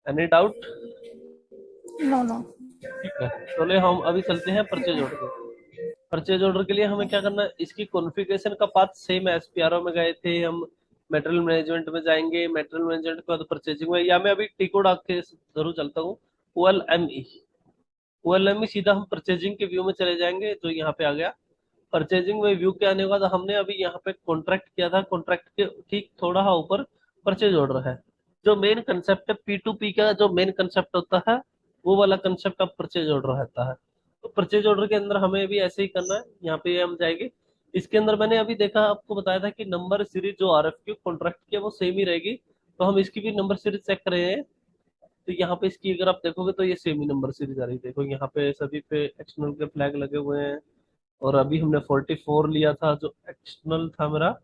Any doubt? No no. ठीक है, चलिए हम अभी चलते हैं परचेज ऑर्डर पे। परचेज ऑर्डर के लिए हमें क्या करना है, इसकी कॉन्फ़िगरेशन का पाथ सेम है, एसपीआरओ में गए थे हम, मटेरियल मैनेजमेंट में जाएंगे, मटेरियल मैनेजमेंट के बाद परचेजिंग में, या मैं अभी टी कोड आपके जरूर चलता हूँ। OLME, OLME सीधा हम परचेजिंग के व्यू में चले जाएंगे, जो यहाँ पे आ गया। परचेजिंग में व्यू के आने के बाद हमने अभी यहाँ पे कॉन्ट्रैक्ट किया था, कॉन्ट्रैक्ट के ठीक थोड़ा सा ऊपर परचेज ऑर्डर है। जो मेन कंसेप्ट है P2P का, जो मेन कंसेप्ट होता है, वो वाला कंसेप्ट अब परचेज ऑर्डर रहता है। तो परचेज ऑर्डर के अंदर हमें भी ऐसे ही करना है, यहाँ पे हम जाएंगे। इसके अंदर मैंने अभी देखा, आपको बताया था कि नंबर सीरीज जो RFQ कॉन्ट्रैक्ट की है वो सेम ही रहेगी। तो हम इसकी भी नंबर सीरीज चेक कर रहे हैं। तो यहाँ पे इसकी अगर आप देखोगे तो ये सेम ही नंबर सीरीज आ रही है। देखो यहाँ पे सभी पे एक्सटर्नल के फ्लैग लगे हुए हैं। और अभी हमने 44 लिया था, जो एक्सटर्नल था मेरा,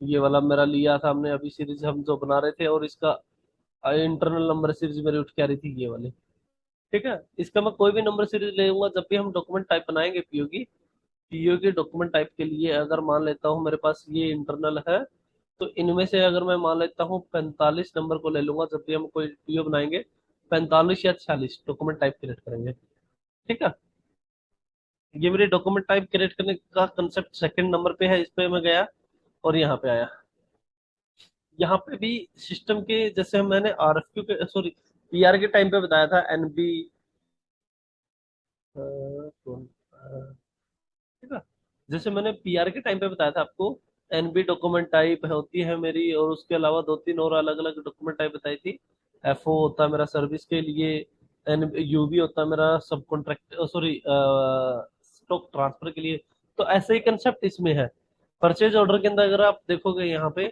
ये वाला मेरा लिया था हमने अभी सीरीज हम जो बना रहे थे, और इसका इंटरनल नंबर सीरीज मेरी उठ के आ रही थी ये वाली। ठीक है, इसका मैं कोई भी नंबर सीरीज ले लूंगा जब भी हम डॉक्यूमेंट टाइप बनाएंगे पीओ की डॉक्यूमेंट टाइप के लिए। अगर मान लेता हूँ मेरे पास ये इंटरनल है, तो इनमें से अगर मैं मान लेता हूँ 45 नंबर को ले लूंगा जब भी हम कोई पीओ बनाएंगे। 45 या 46 डॉक्यूमेंट टाइप क्रिएट करेंगे। ठीक है, ये मेरे डॉक्यूमेंट टाइप क्रिएट करने का कंसेप्ट सेकंड नंबर पे है, इस पे मैं गया और यहाँ पे आया। यहाँ पे भी सिस्टम के जैसे मैंने RFQ के, सॉरी, पीआर के टाइम पे बताया था, एनबी, ठीक है, जैसे मैंने पीआर के टाइम पे बताया था आपको, एनबी डॉक्यूमेंट टाइप होती है मेरी, और उसके अलावा दो तीन और अलग अलग डॉक्यूमेंट टाइप बताई थी। एफओ होता है मेरा सर्विस के लिए, एन यूबी होता है मेरा सब कॉन्ट्रैक्ट, सॉरी, स्टॉक ट्रांसफर के लिए। तो ऐसे ही कंसेप्ट इसमें है। परचेज ऑर्डर के अंदर अगर आप देखोगे यहाँ पे,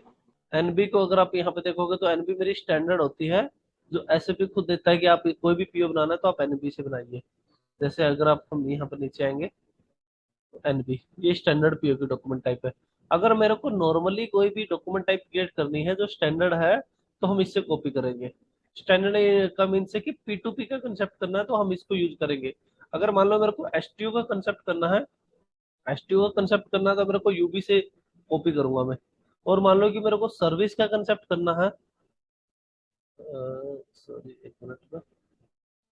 एनबी को अगर आप यहाँ पे देखोगे तो एनबी मेरी स्टैंडर्ड होती है, जो एसएपी खुद देता है कि आप कोई भी पीओ बनाना है तो आप एनबी से बनाइए। जैसे अगर आप हम यहाँ पर नीचे आएंगे, एनबी ये स्टैंडर्ड पीओ की डॉक्यूमेंट टाइप है। अगर मेरे को नॉर्मली कोई भी डॉक्यूमेंट टाइप क्रिएट करनी है जो स्टैंडर्ड है, तो हम इससे कॉपी करेंगे। स्टैंडर्ड का मीन से कि P2P का कंसेप्ट करना है तो हम इसको यूज करेंगे। अगर मान लो मेरे को एसटीओ का कंसेप्ट करना है, एसटीओ का कंसेप्ट करना है तो मेरे को यूबी से कॉपी करूंगा मैं। और मान लो कि मेरे को सर्विस का कंसेप्ट करना है, सॉरी एक मिनट में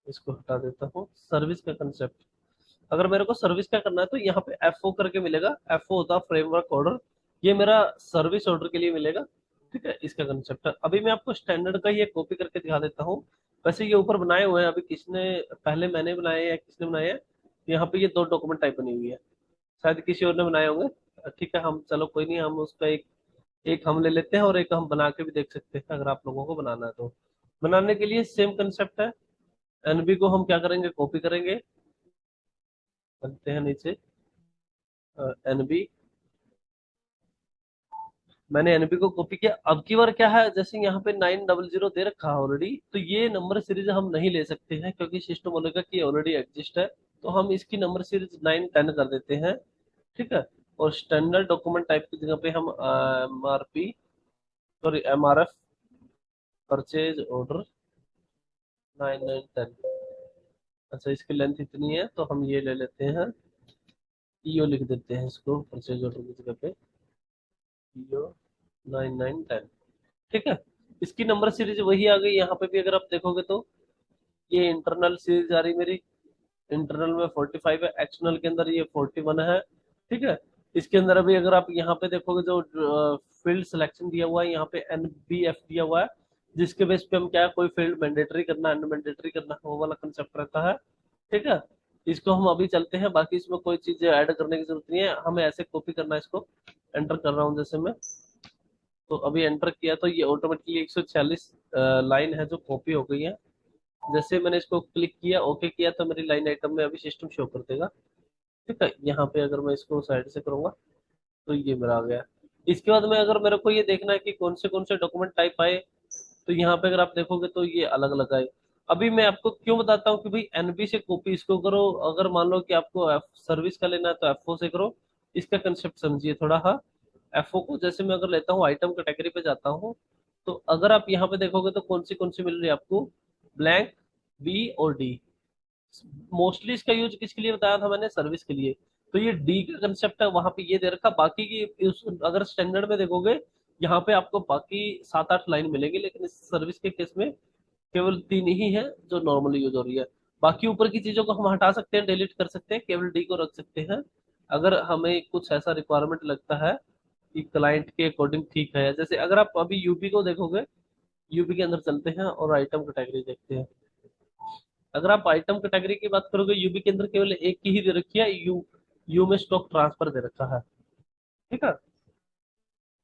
इसको हटा देता हूँ, सर्विस का कंसेप्ट। अगर मेरे को सर्विस का करना है तो यहाँ पे एफओ करके मिलेगा, एफओ होता है फ्रेमवर्क ऑर्डर, ये मेरा सर्विस ऑर्डर के लिए मिलेगा। ठीक है, इसका कंसेप्ट है। अभी मैं आपको स्टैंडर्ड का ये कॉपी करके दिखा देता हूँ। वैसे ये ऊपर बनाए हुए हैं, अभी किसने, पहले मैंने बनाए हैं या किसने बनाए हैं। यहाँ पे ये दो डॉक्यूमेंट टाइप बनी हुई है, शायद किसी और ने बनाए होंगे। ठीक है, हम चलो कोई नहीं, हम उसका एक एक हम ले लेते हैं और एक हम बना के भी देख सकते हैं अगर आप लोगों को बनाना है तो। बनाने के लिए सेम कंसेप्ट है। एनबी को हम क्या करेंगे, कॉपी करेंगे, चलते हैं नीचे, एनबी, मैंने एनबी को कॉपी किया। अब की बार क्या है, जैसे यहाँ पे 900 दे रखा है ऑलरेडी, तो ये नंबर सीरीज हम नहीं ले सकते हैं क्योंकि सिस्टम बोलेगा कि ऑलरेडी एग्जिस्ट है। तो हम इसकी नंबर सीरीज 910 कर देते हैं। ठीक है, और स्टैंडर्ड डॉक्यूमेंट टाइप की जगह पे हम MRP, sorry MRF, purchase order 910। अच्छा, इसकी लेंथ इतनी है तो हम ये ले लेते हैं, ईओ लिख देते हैं इसको परचेज ऑर्डर की जगह पे, ईओ 9910। ठीक है, इसकी नंबर सीरीज वही आ गई। यहाँ पे भी अगर आप देखोगे तो ये इंटरनल सीरीज आ रही मेरी, इंटरनल में 45 है, एक्सटर्नल के अंदर ये 41 है। ठीक है, इसके अंदर अभी अगर आप यहाँ पे देखोगे जो फील्ड सिलेक्शन दिया हुआ है, यहाँ पे NBF दिया हुआ है, जिसके बेस पे हम क्या है, कोई फील्ड मैंडेटरी करना है अनमैंडेटरी करना है, वो वाला कंसेप्ट रहता है। ठीक है, इसको हम अभी चलते हैं, बाकी इसमें कोई चीज ऐड करने की जरूरत नहीं है, हमें ऐसे कॉपी करना है इसको। एंटर कर रहा हूँ जैसे मैं, तो अभी एंटर किया तो ये ऑटोमेटिकली 146 लाइन है जो कॉपी हो गई है। जैसे मैंने इसको क्लिक किया, ओके किया, तो मेरी लाइन आइटम में अभी सिस्टम शो कर देगा। ठीक है, यहाँ पे अगर मैं इसको साइड से करूंगा तो ये मेरा आ गया। इसके बाद में अगर मेरे को ये देखना है कि कौन से डॉक्यूमेंट टाइप आए, तो यहाँ पे अगर आप देखोगे तो ये अलग अलग आए। अभी मैं आपको क्यों बताता हूँ कि भाई एनबी से कॉपी इसको करो, अगर मान लो कि आपको सर्विस का लेना है तो एफओ से करो। इसका कंसेप्ट समझिए थोड़ा। हाँ, एफओ को जैसे मैं अगर लेता हूँ, आइटम कैटेगरी पे जाता हूँ, तो अगर आप यहाँ पे देखोगे तो कौन सी मिल रही है आपको, ब्लैंक, बी और डी। मोस्टली इसका यूज किसके लिए बताया था मैंने, सर्विस के लिए। तो ये डी का कंसेप्ट है, वहां पे ये दे रखा। बाकी की अगर स्टैंडर्ड में देखोगे, यहाँ पे आपको बाकी 7-8 लाइन मिलेगी, लेकिन इस सर्विस के केस में केवल 3 ही है जो नॉर्मली यूज हो रही है। बाकी ऊपर की चीजों को हम हटा सकते हैं, डिलीट कर सकते हैं, केवल डी को रख सकते हैं। अगर हमें कुछ ऐसा रिक्वायरमेंट लगता है कि क्लाइंट के अकॉर्डिंग ठीक है, जैसे अगर आप अभी यूपी को देखोगे, यूपी के अंदर चलते हैं और आइटम कैटेगरी देखते हैं। अगर आप आइटम कैटेगरी की बात करोगे, यूबी के अंदर केवल एक की ही दे रखी है, यू में स्टॉक ट्रांसफर दे रखा है। ठीक है।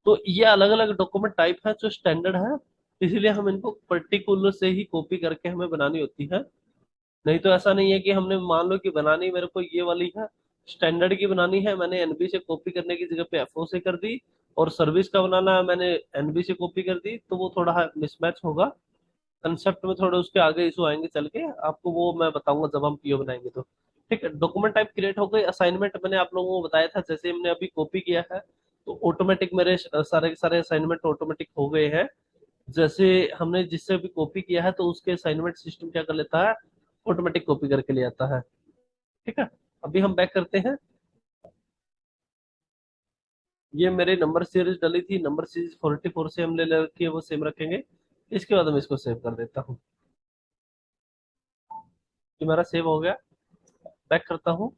तो ये अलग अलग डॉक्यूमेंट टाइप है जो स्टैंडर्ड है, इसीलिए हम इनको पर्टिकुलर से ही कॉपी करके हमें बनानी होती है। नहीं तो ऐसा नहीं है कि हमने मान लो कि बनानी मेरे को ये वाली है, स्टैंडर्ड की बनानी है, मैंने एनबी से कॉपी करने की जगह पे एफओ से कर दी, और सर्विस का बनाना है मैंने एनबी से कॉपी कर दी, तो वो थोड़ा मिसमैच होगा। कंसेप्ट में थोड़े उसके आगे इशू आएंगे चल के, आपको वो मैं बताऊंगा जब हम पीओ बनाएंगे तो। ठीक है, डॉक्यूमेंट टाइप क्रिएट हो गई। असाइनमेंट मैंने आप लोगों को बताया था, जैसे हमने अभी कॉपी किया है तो ऑटोमेटिक मेरे सारे के सारे असाइनमेंट ऑटोमेटिक हो गए हैं। जैसे हमने जिससे भी कॉपी किया है तो उसके असाइनमेंट सिस्टम क्या कर लेता है, ऑटोमेटिक कॉपी करके ले आता है। ठीक है। अभी हम बैक करते हैं। ये मेरे नंबर सीरीज डली थी, नंबर सीरीज 44 से हमने ले रखी है, वो सेम रखेंगे। इसके बाद मैं इसको सेव कर देता हूँ। ये मेरा सेव हो गया। बैक करता हूँ।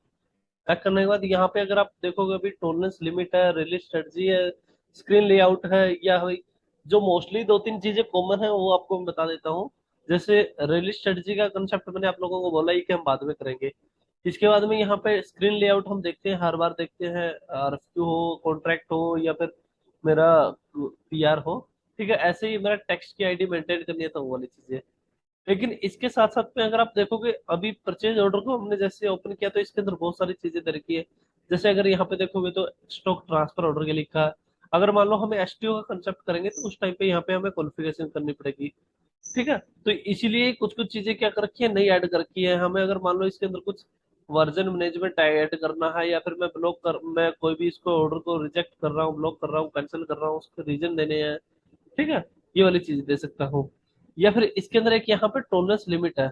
बैक करने के बाद यहाँ पे अगर आप देखोगे, अभी टोलरेंस लिमिट है, रिलीज स्ट्रेटजी है, स्क्रीन लेआउट है, या जो मोस्टली दो तीन चीजें कॉमन है वो आपको मैं बता देता हूँ। जैसे रिलीज स्ट्रेटजी का कंसेप्ट मैंने आप लोगों को बोला ही कि हम बाद में करेंगे। इसके बाद में यहाँ पे स्क्रीन लेआउट हम देखते हैं, हर बार देखते हैं, आरएफक्यू हो, कॉन्ट्रैक्ट हो, या फिर मेरा पीआर हो। ठीक है, ऐसे ही मेरा टेक्स्ट की आईडी मेंटेन करनी है, तो वो वाली चीजें। लेकिन इसके साथ साथ में अगर आप देखोगे, अभी परचेज ऑर्डर को हमने जैसे ओपन किया तो इसके अंदर बहुत सारी चीजें दे रखी है। जैसे अगर यहाँ पे देखोगे तो स्टॉक ट्रांसफर ऑर्डर के लिखा है। अगर मान लो हमें एसटीओ का कंसेप्ट करेंगे तो उस टाइम पे यहाँ पे हमें कॉन्फ़िगरेशन करनी पड़ेगी। ठीक है। तो इसीलिए कुछ कुछ चीजें क्या कर रखी है, नई ऐड कर रखी है हमें। अगर मान लो इसके अंदर कुछ वर्जन मैनेजमेंट ऐड करना है, या फिर मैं कोई भी इसको ऑर्डर को रिजेक्ट कर रहा हूँ, ब्लॉक कर रहा हूँ, कैंसिल कर रहा हूँ, उसके रीजन देने हैं। ठीक है। ये वाली चीज दे सकता हूँ। या फिर इसके अंदर एक यहाँ पे टोलरेंस लिमिट है,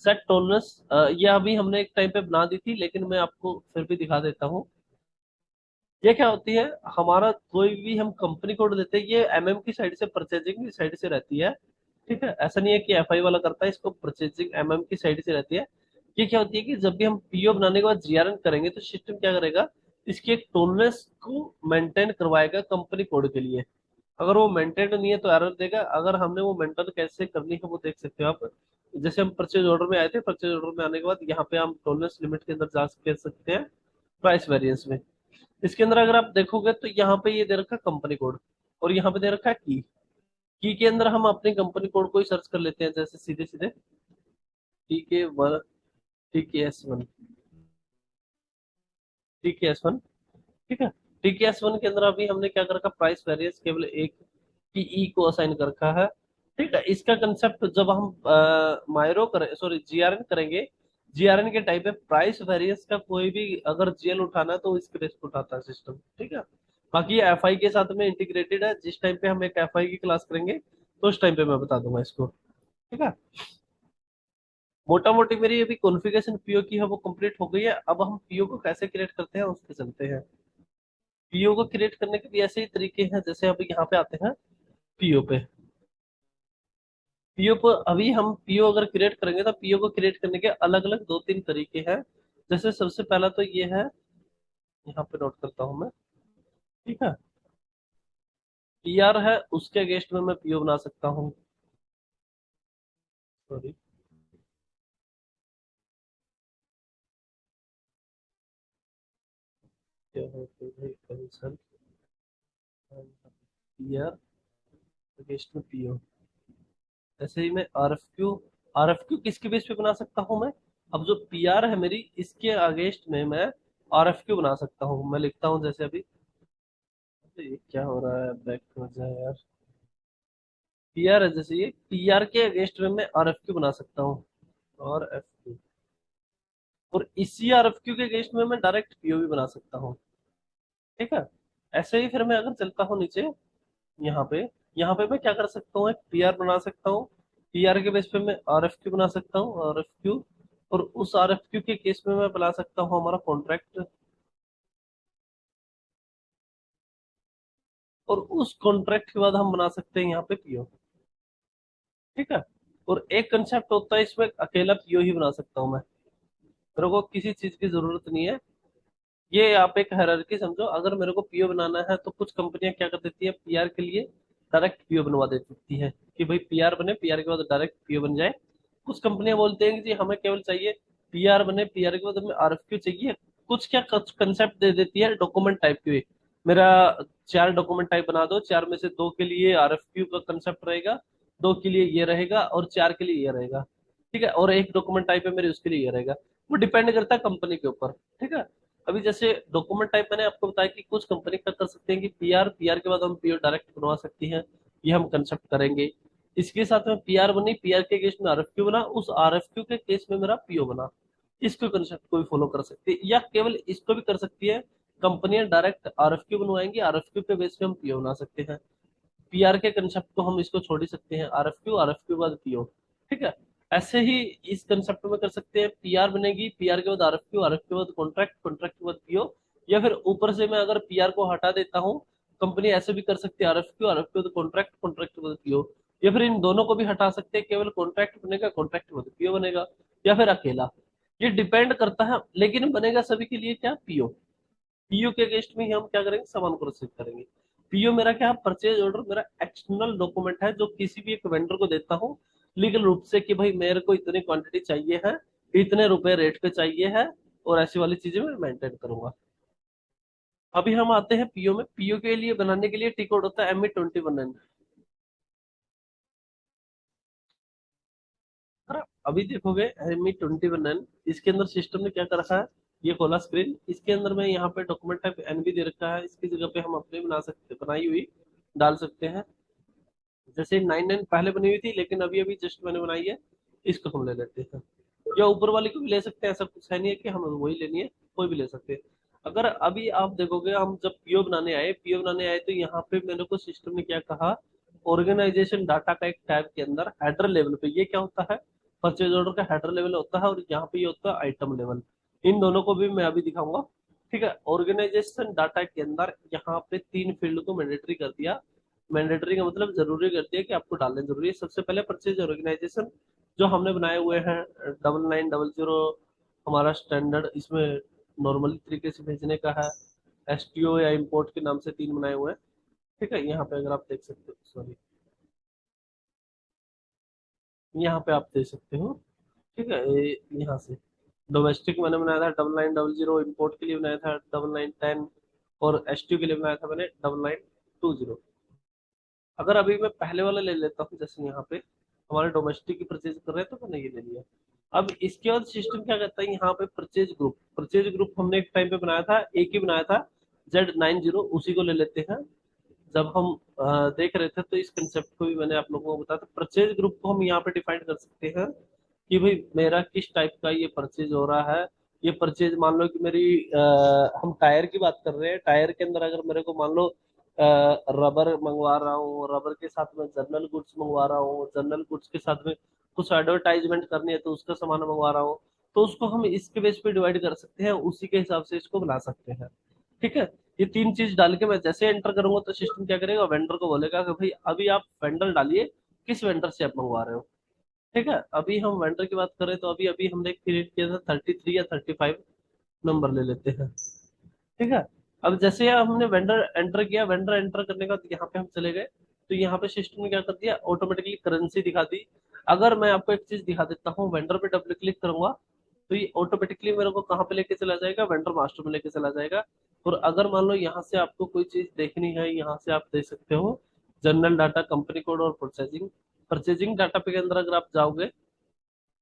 सेट टोलरेंस। ये अभी हमने एक टाइम पे बना दी थी, लेकिन मैं आपको फिर भी दिखा देता हूँ। ये क्या होती है, हमारा कोई भी हम कंपनी कोड देते हैं, ये एमएम की साइड से, परचेजिंग की साइड से रहती है। ठीक है, ऐसा नहीं है कि एफआई वाला करता है इसको, परचेजिंग एमएम की साइड से रहती है। ये क्या होती है कि जब भी हम पीओ बनाने के बाद जीआरएन करेंगे तो सिस्टम क्या करेगा, इसकी एक टोलरेंस को मेंटेन करवाएगा कंपनी कोड के लिए। अगर वो मेंटेन नहीं है तो एरर देगा। अगर हमने वो मेंटेन कैसे करनी है वो देख सकते हो आप। जैसे हम परचेज ऑर्डर में आए थे, परचेज ऑर्डर में आने के बाद यहाँ पे हम टोलरेंस लिमिट के अंदर जा सकते हैं, प्राइस वेरिएंस में। इसके अंदर अगर आप देखोगे तो यहाँ पे ये दे रखा है कंपनी कोड, और यहाँ पे दे रखा है की के अंदर हम अपनी कंपनी कोड को ही सर्च कर लेते हैं, जैसे सीधे सीधे TK1, TKS1, TKS1। ठीक है। TKS1 के अंदर अभी हमने क्या कर रखा, प्राइस वेरिएंस केवल एक PE को असाइन कर रखा है। ठीक है। इसका कंसेप्ट जब हम मायरो करें, सॉरी जीआरएन करेंगे, जीआरएन के टाइप में प्राइस वेरिएंस का कोई भी अगर जीएल उठाना है तो इसके बेस पे उठाता है सिस्टम। ठीक है। बाकी ये एफआई के साथ में इंटीग्रेटेड है, जिस टाइम पे हम एक एफआई की क्लास करेंगे तो उस टाइम पे मैं बता दूंगा इसको। ठीक है। मोटा मोटी मेरी अभी कॉन्फ़िगरेशन पीओ की है वो कंप्लीट हो गई है। अब हम पीओ को कैसे क्रिएट करते हैं उस पर चलते हैं। पीओ को क्रिएट करने के भी ऐसे ही तरीके हैं, जैसे अभी यहाँ पे आते हैं पीओ पे। पीओ पर अभी हम पीओ अगर क्रिएट करेंगे तो पीओ को क्रिएट करने के अलग अलग दो तीन तरीके हैं। जैसे सबसे पहला तो ये है, यहाँ पे नोट करता हूं मैं। ठीक है। पीआर है, उसके अगेंस्ट में मैं पीओ बना सकता हूँ। सॉरी, क्या है कंसर्न, पीआर अगेंस्ट में पीओ। ऐसे ही मैं आरएफक्यू, आरएफक्यू किसके बेस पे बना सकता हूँ मैं, अब जो पीआर है मेरी इसके अगेंस्ट में मैं आरएफक्यू बना सकता हूँ। मैं लिखता हूँ जैसे अभी, ये क्या हो रहा है, बैक हो जाए यार। पीआर है, जैसे ये पीआर के अगेंस्ट में मैं आरएफक्यू बना सकता हूँ, आरएफक्यू। और इसी आरएफक्यू के अगेंस्ट में मैं डायरेक्ट पीओ भी बना सकता हूँ। ठीक है। ऐसे ही फिर मैं अगर चलता हूँ नीचे, यहाँ पे, यहाँ पे मैं क्या कर सकता हूँ, एक पीआर बना सकता हूँ। पीआर के बेस पे मैं आरएफक्यू बना सकता हूँ, आरएफक्यू। और उस आरएफक्यू के केस में मैं बना सकता हूँ हमारा कॉन्ट्रैक्ट। और उस कॉन्ट्रैक्ट के बाद हम बना सकते हैं यहाँ पे पीओ। ठीक है। और एक कंसेप्ट होता है इसमें अकेला पीओ ही बना सकता हूँ मैं, मेरे को किसी चीज की जरूरत नहीं है। ये आप एक हायरार्की समझो, अगर मेरे को पीओ बनाना है तो कुछ कंपनियां क्या कर देती है, पीआर के लिए डायरेक्ट पीओ बनवा देती है कि भाई पीआर बने, पीआर के बाद डायरेक्ट पीओ बन जाए। कुछ कंपनियां बोलते हैं कि जी हमें केवल चाहिए पीआर बने, पीआर के बाद हमें आरएफक्यू चाहिए। कुछ क्या कंसेप्ट दे देती है डॉक्यूमेंट टाइप के, मेरा 4 डॉक्यूमेंट टाइप बना दो, 4 में से 2 के लिए आरएफक्यू का कंसेप्ट रहेगा, 2 के लिए ये रहेगा और 4 के लिए ये रहेगा। ठीक है, और एक डॉक्यूमेंट टाइप है मेरे उसके लिए ये रहेगा। वो डिपेंड करता है कंपनी के ऊपर। ठीक है, अभी जैसे डॉक्यूमेंट टाइप मैंने आपको बताया कि कुछ कंपनी क्या कर सकते हैं कि पीआर, पीआर के बाद हम पीओ डायरेक्ट बनवा सकती हैं, ये हम कंसेप्ट करेंगे। इसके साथ में पीआर बनी, पीआर के केस में आरएफक्यू बना, उस आरएफक्यू के केस में मेरा पीओ बना। इसको कंसेप्ट को भी फॉलो कर सकती है, या केवल इसको भी कर सकती है। कंपनियां डायरेक्ट आरएफक्यू बनवाएंगी, आरएफक्यू पे बेस पे हम पीओ बना सकते हैं। पीआर के कंसेप्ट को हम इसको छोड़ ही सकते हैं, आरएफक्यू, आरएफक्यू बाद पीओ। ठीक है, ऐसे ही इस कंसेप्ट में कर सकते हैं, पीआर बनेगी, पीआर के बाद आरएफक्यू, आरएफक्यू बाद कॉन्ट्रैक्ट, कॉन्ट्रैक्ट के बाद पीओ। या फिर ऊपर से मैं अगर पीआर को हटा देता हूँ, कंपनी ऐसे भी कर सकती है, आरएफक्यू, आरएफक्यू बाद कॉन्ट्रैक्ट, कॉन्ट्रैक्ट के बाद पीओ। या फिर इन दोनों को भी हटा सकते हैं, केवल कॉन्ट्रैक्ट बनेगा, कॉन्ट्रैक्ट के बाद पीओ बनेगा, या फिर अकेला। ये डिपेंड करता है, लेकिन बनेगा सभी के लिए क्या, पीओ। पीओ के अगेंस्ट में ही हम क्या करेंगे, सामान को रिसीव करेंगे। पीओ मेरा क्या, परचेज ऑर्डर मेरा एक्सटर्नल डॉक्यूमेंट है जो किसी भी एक वेंडर को देता हूँ लीगल रूप से कि भाई मेरे को इतनी क्वांटिटी चाहिए है, इतने रुपए रेट पे चाहिए है, और ऐसी वाली चीजें मैं मेंटेन करूंगा। अभी हम आते हैं पीओ में। पीओ के लिए बनाने के लिए टी कोड होता है ME21N। अभी देखोगे ME21N, इसके अंदर सिस्टम ने क्या कर रखा है, ये खोला स्क्रीन, इसके अंदर में यहाँ पे डॉक्यूमेंट टाइप एनबी दे रखा है, इसकी जगह पे हम अपने बना सकते, बनाई हुई डाल सकते हैं। जैसे 99 पहले बनी हुई थी, लेकिन अभी अभी जस्ट मैंने बनाई है, इसको हम ले लेते हैं। या ऊपर वाली को भी ले सकते हैं, ऐसा कुछ है नहीं है कि हमें वही लेनी है, कोई भी ले सकते हैं। अगर अभी आप देखोगे, हम जब पीओ बनाने आए तो यहाँ पे मेरे को सिस्टम ने क्या कहा, ऑर्गेनाइजेशन डाटा का एक टैब के अंदर हेडर लेवल पे ये क्या होता है, परचेज ऑर्डर का हेडर लेवल होता है, और यहाँ पे ये होता है आइटम लेवल। इन दोनों को भी मैं अभी दिखाऊंगा। ठीक है, ऑर्गेनाइजेशन डाटा के अंदर यहाँ पे 3 फील्ड को मैंडेटरी कर दिया। मैंडेटरी का मतलब जरूरी कर दिया कि आपको डालने जरूरी है। सबसे पहले परचेज ऑर्गेनाइजेशन जो हमने बनाए हुए हैं, 9900 हमारा स्टैंडर्ड, इसमें नॉर्मली तरीके से भेजने का है। एसटीओ या इंपोर्ट के नाम से 3 बनाए हुए हैं। ठीक है, यहाँ पे अगर आप देख सकते हो, सॉरी, यहाँ पे आप देख सकते हो। ठीक है, यहाँ से डोमेस्टिक मैंने बनाया था 9900, इंपोर्ट के लिए बनाया था 9910, और एसटीओ के लिए बनाया था मैंने 9920। अगर अभी मैं पहले वाला ले लेता हूँ, जैसे यहाँ पे हमारे डोमेस्टिक की परचेज कर रहे हैं तो मैंने ये ले लिया। अब इसके बाद सिस्टम क्या करता है, यहाँ पे परचेज ग्रुप हमने एक टाइम पे बनाया था, एक ही बनाया था, Z90, उसी को ले लेते हैं। जब हम देख रहे थे तो इस कंसेप्ट को भी मैंने आप लोगों को बताया था। परचेज ग्रुप को हम यहाँ पे डिफाइन कर सकते हैं कि भाई मेरा किस टाइप का ये परचेज हो रहा है। ये परचेज मान लो कि मेरी हम टायर की बात कर रहे हैं, टायर के अंदर अगर मेरे को मान लो रबर मंगवा रहा हूँ, रबर के साथ में जर्नल गुड्स मंगवा रहा हूँ, जर्नल गुड्स के साथ में कुछ एडवर्टाइजमेंट करनी है तो उसका सामान मंगवा रहा हूँ, तो उसको हम इसके बेस पे डिवाइड कर सकते हैं, उसी के हिसाब से इसको बना सकते हैं। ठीक है, ये 3 चीज डाल के मैं जैसे एंटर करूंगा तो सिस्टम क्या करेगा, वेंडर को बोलेगा कि भाई अभी आप वेंडर डालिए, किस वेंडर से आप मंगवा रहे हो। ठीक है, अभी हम वेंडर की बात करें तो अभी अभी हमने क्रिएट किया था 33 या 35 नंबर ले लेते हैं। ठीक है, अब जैसे हमने वेंडर एंटर किया, वेंडर एंटर करने के बाद यहाँ पे हम चले गए, तो यहाँ पे सिस्टम ने क्या कर दिया, ऑटोमेटिकली करेंसी दिखा दी। अगर मैं आपको एक चीज दिखा देता हूँ, वेंडर पे डबल क्लिक करूंगा तो ये ऑटोमेटिकली मेरे को कहाँ पे लेके चला जाएगा, वेंडर मास्टर में लेके चला जाएगा। और अगर मान लो यहाँ से आपको कोई चीज देखनी है, यहाँ से आप देख सकते हो जनरल डाटा, कंपनी कोड और परचेजिंग। परचेजिंग डाटा पे के अंदर अगर आप जाओगे,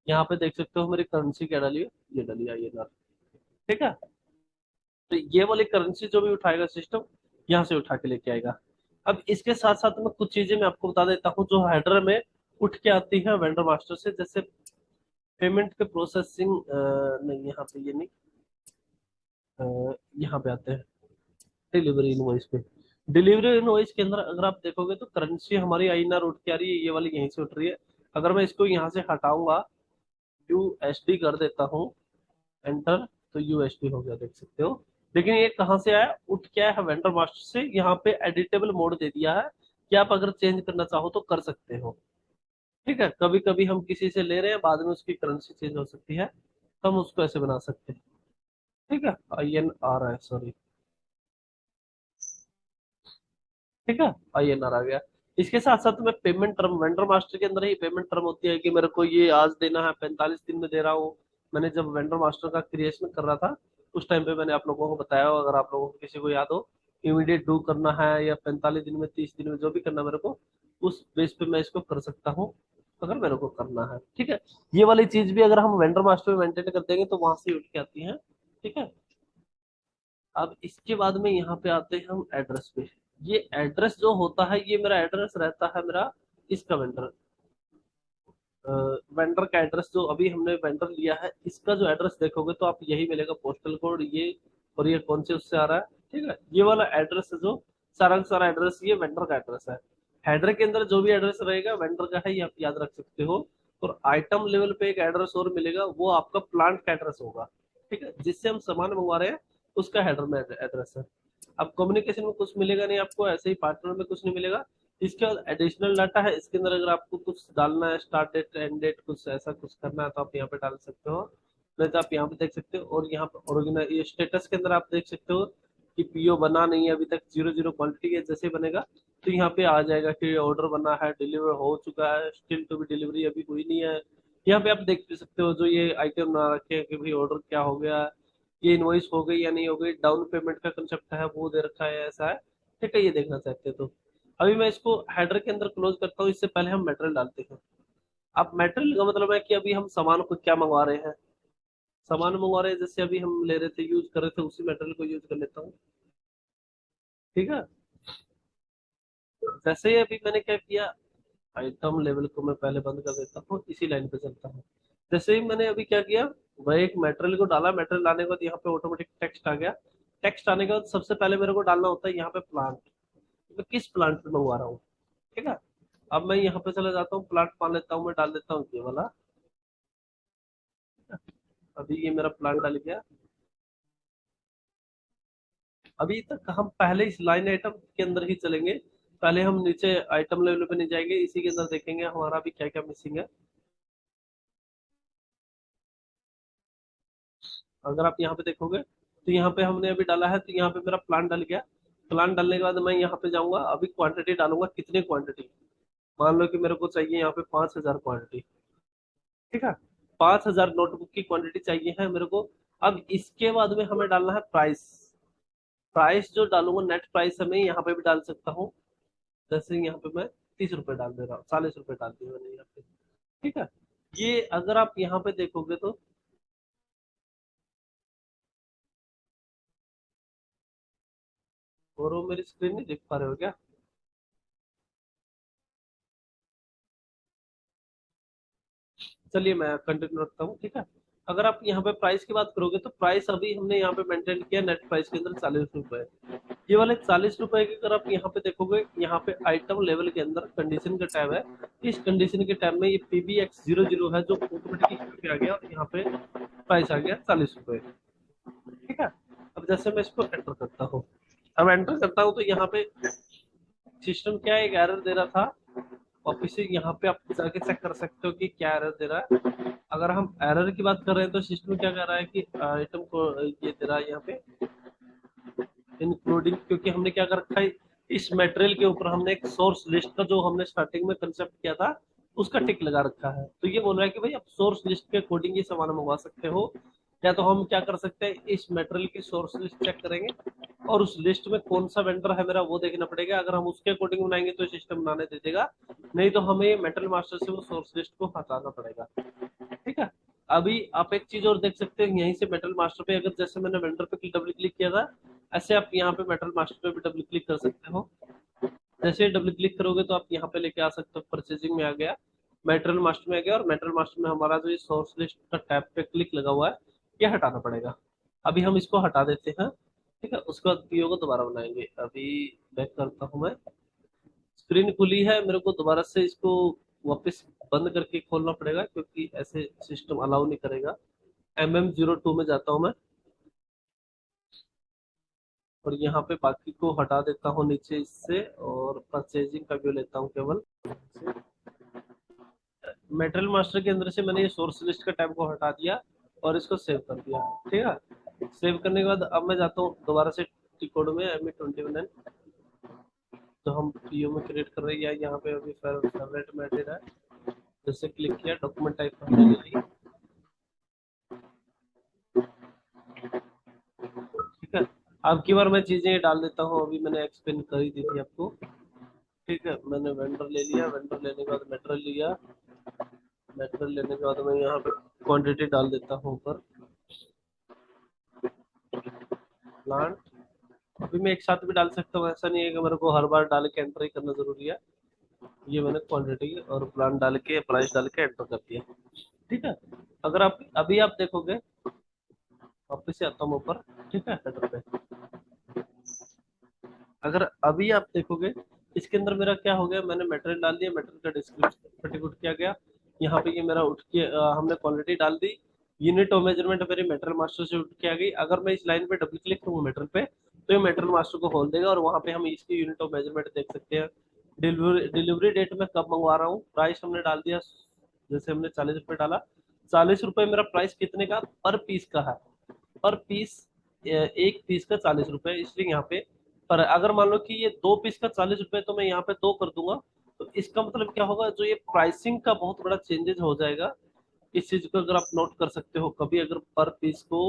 यहाँ पे देख सकते हो मेरी करेंसी क्या डाली है, ये डाली है INR। ठीक है, तो ये वाली करेंसी जो भी उठाएगा सिस्टम, यहाँ से उठा के लेके आएगा। अब इसके साथ साथ में कुछ चीजें मैं आपको बता देता हूँ जो हेडर में उठ के आती है वेंडर मास्टर से, जैसे पेमेंट के प्रोसेसिंग, नहीं यहाँ पे ये नहीं, यहाँ पे आते हैं डिलीवरी इनवॉइस पे। डिलीवरी इनवॉइस के अंदर अगर आप देखोगे तो करेंसी हमारी INR उठ के आ रही है, ये वाली यहीं से उठ रही है। अगर मैं इसको यहाँ से हटाऊंगा, USD कर देता हूँ एंटर, तो USD हो गया, देख सकते हो। लेकिन ये कहाँ से आया, उठ के आया है वेंडर मास्टर से। यहाँ पे एडिटेबल मोड दे दिया है कि आप अगर चेंज करना चाहो तो कर सकते हो। ठीक है, कभी कभी हम किसी से ले रहे हैं, बाद में उसकी करेंसी चेंज हो सकती है, तो हम उसको ऐसे बना सकते हैं। ठीक है, INR है, सॉरी। ठीक है, INR आ गया। इसके साथ साथ मैं पेमेंट टर्म, वेंडर मास्टर के अंदर ही पेमेंट टर्म होती है कि मेरे को ये आज देना है, 45 दिन में दे रहा हूँ। मैंने जब वेंडर मास्टर का क्रिएशन कर रहा था उस टाइम पे मैंने आप लोगों को बताया हो, अगर आप लोगों को किसी को याद हो, इमीडिएट डू करना है या 45 दिन में, 30 दिन में, जो भी करना मेरे को, उस बेस पे मैं इसको कर सकता हूँ अगर मेरे को करना है। ठीक है, ये वाली चीज भी अगर हम वेंडर मास्टर में मेंटेन कर देंगे तो वहां से उठ के आती है। ठीक है, अब इसके बाद में यहाँ पे आते हैं हम एड्रेस पे। ये एड्रेस जो होता है, ये मेरा एड्रेस रहता है मेरा इसका वेंडर, वेंडर का एड्रेस जो अभी हमने वेंडर लिया है, इसका जो एड्रेस देखोगे तो आप यही मिलेगा, पोस्टल कोड ये, और ये कौन से उससे आ रहा है। ठीक है, ये वाला एड्रेस है जो सारा का सारा एड्रेस, ये वेंडर का एड्रेस है। हेडर के अंदर जो भी एड्रेस रहेगा वेंडर का है, ये आप याद रख सकते हो। और आइटम लेवल पे एक एड्रेस और मिलेगा, वो आपका प्लांट का एड्रेस होगा। ठीक है, जिससे हम सामान मंगवा रहे हैं उसका हेडर में एड्रेस है। अब कम्युनिकेशन में कुछ मिलेगा नहीं आपको, ऐसे ही पार्टनर में कुछ नहीं मिलेगा। इसके बाद एडिशनल डाटा है, इसके अंदर अगर आपको कुछ डालना है, स्टार्ट डेट, एंड डेट, कुछ ऐसा कुछ करना है तो आप यहाँ पे डाल सकते हो, नहीं तो आप यहाँ पे देख सकते हो। और यहाँ पे ओरिजिनल ये स्टेटस के अंदर आप देख सकते हो कि PO बना नहीं है अभी तक, 00 क्वांटिटी है। जैसे बनेगा तो यहाँ पे आ जाएगा कि ऑर्डर बना है, डिलीवर हो चुका है, स्टिल टू बी डिलीवरी अभी हुई नहीं है। यहाँ पे आप देख भी सकते हो जो ये आइटम ना रखे हैं कि भाई ऑर्डर क्या हो गया, ये इनवॉइस हो गई या नहीं हो गई, डाउन पेमेंट का कंसेप्ट है वो दे रखा है, ऐसा है। ठीक है, ये देखना चाहते हैं तो अभी मैं इसको हेडर के अंदर क्लोज करता हूँ। इससे पहले हम मटेरियल डालते हैं। अब मटेरियल का मतलब है कि अभी हम सामान को क्या मंगवा रहे हैं, सामान मंगवा रहे हैं, जैसे अभी हम ले रहे थे, यूज कर रहे थे, उसी मटेरियल को यूज कर लेता हूँ। ठीक है, जैसे ही अभी मैंने क्या किया, आइटम लेवल को मैं पहले बंद कर देता हूँ, इसी लाइन पे चलता हूँ। जैसे ही मैंने अभी क्या किया, वह एक मटेरियल को डाला, मटेरियल डालने के बाद यहाँ पे ऑटोमेटिक टेक्स्ट आ गया। टेक्स्ट आने के बाद सबसे पहले मेरे को डालना होता है यहाँ पे प्लांट, मैं किस प्लांट पे मंगवा रहा हूँ। ठीक है, अब मैं यहाँ पे चला जाता हूँ, प्लांट मान लेता हूँ, मैं डाल देता हूँ ये वाला। अभी ये मेरा प्लांट डाल गया। अभी तक हम पहले इस लाइन आइटम के अंदर ही चलेंगे, पहले हम नीचे आइटम लेवल पे नहीं जाएंगे, इसी के अंदर देखेंगे हमारा अभी क्या क्या मिसिंग है। अगर आप यहाँ पे देखोगे तो यहाँ पे हमने अभी डाला है, तो यहाँ पे मेरा प्लान डल गया। प्लान डालने के बाद मैं यहाँ पे जाऊंगा, अभी क्वांटिटी डालूंगा, कितनी क्वांटिटी, मान लो कि मेरे को चाहिए यहाँ पे 5,000 क्वांटिटी। ठीक है, 5,000 नोटबुक की क्वांटिटी चाहिए है मेरे को। अब इसके बाद में हमें डालना है प्राइस। प्राइस जो डालूंगा, नेट प्राइस हमें यहाँ पे भी डाल सकता हूँ। जैसे यहाँ पे मैं 30 रुपए डाल दे रहा हूँ, 40 रुपए डाल दिए मैंने यहाँ पे। ठीक है, ये अगर आप यहाँ पे देखोगे तो, और वो मेरी स्क्रीन नहीं देख पा रहे हो क्या? चलिए मैं कंटिन्यू रखता हूँ। ठीक है, अगर आप यहाँ पे प्राइस की बात करोगे तो प्राइस अभी हमने यहाँ पे मेंटेन किया नेट प्राइस के अंदर 40 रुपए। ये वाले 40 रुपए की अगर आप यहाँ पे देखोगे, यहाँ पे आइटम लेवल के अंदर कंडीशन का टैब है। इस कंडीशन के टैब में ये PBX00 है जो ऑटोमेटिकली यहाँ पे आ गया, और यहाँ पे प्राइस आ गया 40 रुपए। ठीक है, अब जैसे मैं इसको एंटर करता हूँ, अब एंटर करता हूँ तो यहाँ पे सिस्टम क्या एक एरर दे रहा था, वापिस से यहाँ पे आप जाके चेक कर सकते हो कि क्या एरर दे रहा है। अगर हम एरर की बात कर रहे हैं तो सिस्टम क्या कर रहा है कि आइटम को ये दे रहा है यहाँ पे इंक्लूडिंग, क्योंकि हमने क्या कर रखा है, इस मटेरियल के ऊपर हमने एक सोर्स लिस्ट का जो हमने स्टार्टिंग में कंसेप्ट किया था उसका टिक लगा रखा है। तो ये बोल रहा है कि भाई आप सोर्स लिस्ट के अकॉर्डिंग ये सामान मंगवा सकते हो। या तो हम क्या कर सकते हैं, इस मटेरियल की सोर्स लिस्ट चेक करेंगे और उस लिस्ट में कौन सा वेंडर है मेरा वो देखना पड़ेगा। अगर हम उसके अकॉर्डिंग बनाएंगे तो सिस्टम बनाने दे देगा, नहीं तो हमें मेटल मास्टर से वो सोर्स लिस्ट को हटाना पड़ेगा। ठीक है, अभी आप एक चीज और देख सकते हैं, यहीं से मेटल मास्टर पे अगर जैसे मैंने वेंडर पे डबल क्लिक किया था, ऐसे आप यहाँ पे मेटल मास्टर पे भी डबल क्लिक कर सकते हो। जैसे डबल क्लिक करोगे तो आप यहाँ पे लेके आ सकते हो, परचेजिंग में आ गया, मेटल मास्टर में आ गया, और मेटल मास्टर में हमारा जो ये सोर्स लिस्ट का टैब पे क्लिक लगा हुआ है, ये हटाना पड़ेगा। अभी हम इसको हटा देते हैं। ठीक है, उसके बाद PO को दोबारा बनाएंगे। अभी बैक करता हूँ मैं, स्क्रीन खुली है, मेरे को दोबारा से इसको वापस बंद करके खोलना पड़ेगा क्योंकि ऐसे सिस्टम अलाउ नहीं करेगा। MM02 में जाता हूँ मैं, और यहाँ पे बाकी को हटा देता हूँ, नीचे इससे, और परचेजिंग का व्यू लेता हूँ केवल। मेटेरियल मास्टर के अंदर से मैंने ये सोर्स लिस्ट का टैब को हटा दिया और इसको सेव कर दिया। ठीक है, सेव करने के बाद अब मैं जाता हूँ दोबारा से टी कोड में ME21, तो हम पीओ में क्रिएट कर रहे हैं, या यहाँ पे अभी फेवरेट में एडेड है। जैसे क्लिक किया, डॉक्यूमेंट टाइप हमने ले ली। ठीक है, अब की बार मैं चीजें डाल देता हूँ, अभी मैंने एक्सप्लेन कर ही दी थी आपको। ठीक है, मैंने वेंडर ले लिया, वेंडर लेने के बाद मेटेरियल लिया, मेटेरियल लेने के बाद मैं यहाँ पे क्वांटिटी डाल देता हूँ ऊपर, प्लांट। अभी मैं एक साथ भी डाल सकता हूँ, ऐसा नहीं है कि मेरे को हर बार डाल के एंटर ही करना जरूरी है। ये मैंने क्वांटिटी और प्लांट डाल के प्राइस डाल के एंटर कर दिया। ठीक है, अगर आप अभी आप देखोगे, वापस से आता हूँ ऊपर। ठीक है, हेडर पे अगर अभी आप देखोगे, इसके अंदर मेरा क्या हो गया, मैंने मटेरियल डाल दिया, मटेरियल का डिस्क्रिप्शन फटाफट किया गया। यहाँ पे ये मेरा उठ के हमने क्वांटिटी डाल दी, यूनिट ऑफ मेजरमेंट मेरी मेटेरियल मास्टर से उठ के आ गई। अगर मैं इस लाइन पे डबल क्लिक करूंगा मेटेरियल पे, तो ये मेटेरियल मास्टर को खोल देगा और वहां पे हम इसकी यूनिट ऑफ मेजरमेंट देख सकते हैं। डिलीवरी डेट में कब मंगवा रहा हूँ, प्राइस हमने डाल दिया, जैसे हमने 40 रुपये डाला। 40 रुपये मेरा प्राइस कितने का पर पीस का है, पर पीस एक पीस का 40 रुपये, इसलिए यहाँ पे। पर अगर मान लो कि ये 2 पीस का 40 रुपये, तो मैं यहाँ पे 2 कर दूंगा। तो इसका मतलब क्या होगा, जो ये प्राइसिंग का बहुत बड़ा चेंजेस हो जाएगा। इस चीज को अगर आप नोट कर सकते हो कभी, अगर पर पीस को